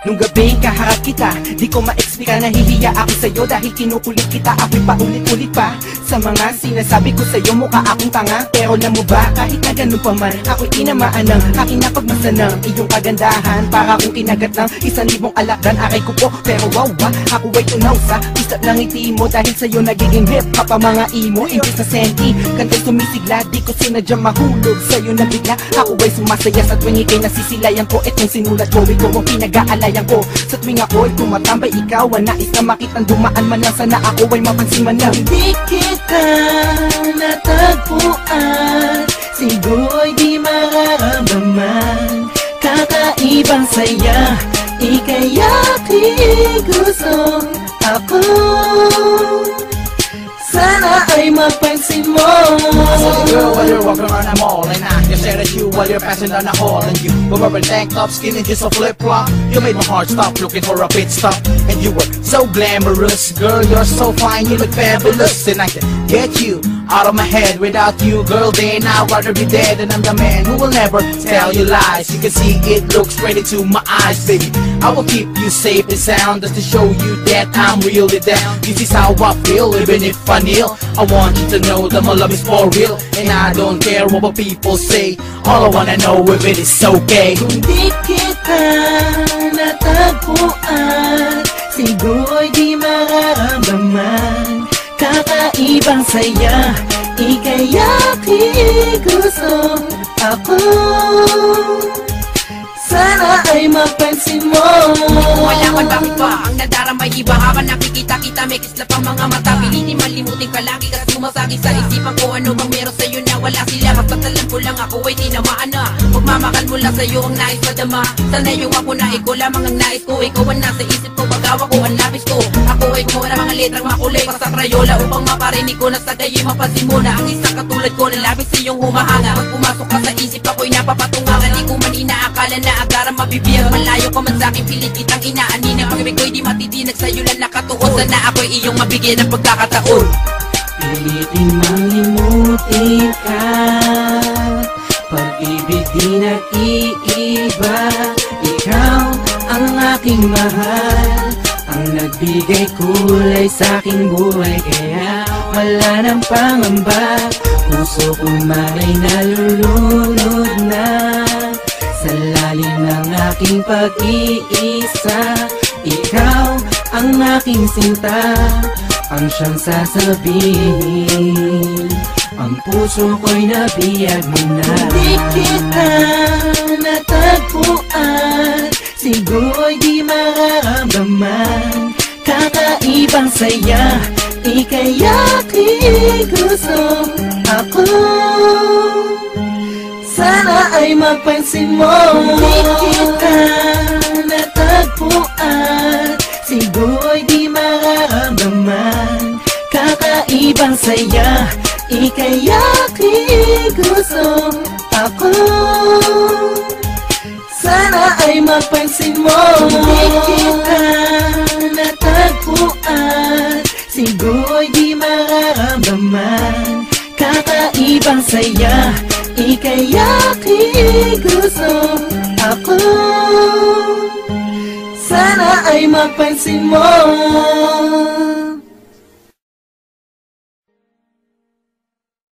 Nung gabing kaharap kita, di ko ma-explica, nahihiya ako sa'yo dahil kinukulit kita. Ako'y paulit-ulit pa sa mga sinasabi ko sa'yo, mukha akong tanga. Pero alam mo ba, kahit na ganun pa man, ako'y tinamaan ng aking napagmasanang iyong kagandahan. Para kung kinagat ng 1,000 alakdan, aray ko po, pero wow ba, ako ay tunaw sa isat ng ngiti mo. Dahil sa'yo nagiging hip-hop ang mga emo. Imbis na senti, kantay sumisigla, di ko sinadyang mahulog sa'yo na bigla. Ako ay sumasaya sa tuwing ikay nasisilayan ko. Itong sinulat ko, ikaw ang pinag-aalayan ko. Sa tuwing ako'y tumatambay, ikaw ang nais na makitang dumaan man lang. Sana ako ay mapansin man lang. Di kita natagpuan, siguro'y di mararamdaman. Kakaibang saya, ika'y aking gusto. Ako sana ay mapansin mo. I saw the girl while you're walking around the mall, and I can stare at you while you're passing down the hall. And you were wearing tank top, skinny, just a flip-flop. You made my heart stop looking for a pit stop. And you were so glamorous, girl, you're so fine, you look fabulous. And I can get you out of my head. Without you, girl, then I'd rather be dead. And I'm the man who will never tell you lies. You can see it looks straight into my eyes, baby. I will keep you safe and sound, just to show you that I'm really down. This is how I feel, even if I kneel. I want you to know that my love is for real, and I don't care what people say. All I wanna know if it is okay. Kung di kita natagpuan, siguro'y di mararamdaman. Kakaibang saya, ika'y aking gusto. Ako sana ay mapansin mo. Hindi ko malaman bakit ba ang nadaramay iba. Habang nakikita kita may kislap ang mga mata. Pilitin malimutin ka lagi kasi sumasagi sa isipan ko. Ano bang meron sa'yo na wala sila? Basta't alam ko lang ako ay tinamaan na. Magmamakal mula sa'yo ang nais madama. Sana yung ako na ikaw lamang ang nais ko. Ikaw ang nasa isip ko, paggawa ko ang labis ko. Ako ay gumawa ng mga letrang makulay pa sa krayola, upang maparinig ko na sa gayo'y mapansin mo na ang isang katulad ko na labis iyong humahanga. Pag pumasok ka sa isip ako'y napapatungangan. Di ko man inaakala na agara mabibiyag. Malayo ka man sa'kin, pilit kitang inaanin. Ang pag-ibig ko'y di matitinag sa'yo lang nakatuon. Sana ako'y iyong mabigyan ng pagkakataon. Pilitin malimutin ka, pag-ibig di nag-iiba. Ikaw ang aking mahal, ang nagbigay kulay sa'king buhay. Kaya wala nang pangamba, puso ko mana'y nalulunod na sa lalim ng aking pag-iisa. Ikaw ang aking sinta, ang siyang sasabihin, ang puso ko'y nabiyag mo na. Di kita natagpuan, siguro'y di mararamdaman. Kakaibang saya, ika'y aking gusto. Ako sana ay mapansin mo. Di kita natagpuan, siguro'y di mararamdaman. Kakaibang saya, ika'y aking gusto. Ako sana ay mapansin mo. Di kita natagpuan, siguro'y di mararamdaman. Kakaibang saya, ika'y aking gusto. Ako sana ay mapansin mo.